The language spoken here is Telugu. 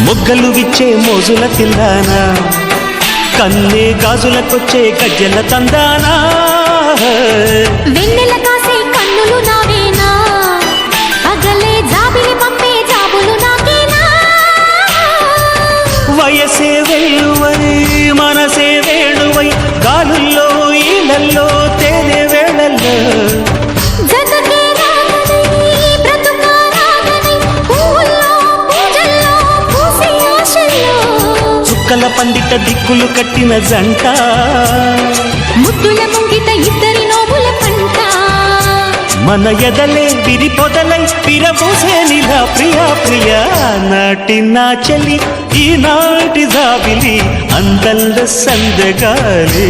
మొగ్గలు విచ్చే మోజుల తిల్లానా, కన్నే గాజులకొచ్చే గజ్జల తందానా, వెన్నెల కాసే కన్నులు నావేనా, పగలే జాబిలి పంపే జాబులు నాకేనా. వయసే వేణువై మనసే వేణువై గాలుల్లో ఈలల్లో తేనె వేళల్లో జతకే రాగనై బ్రతుక రాగనై పూల్లో పూజల్లో పూసే ఆశల్లో చుక్కల పందిట దిక్కులు కట్టిన జంట, ముద్దుల ముంగిట ఇద్దరి నోముల పంట. మన ఎదలే విరి పొదలై విరబూసే నిలా ప్రియా ప్రియా. నాటి నా చెలి ఈనాటి జాబిలి అందల్ల సందగాలి.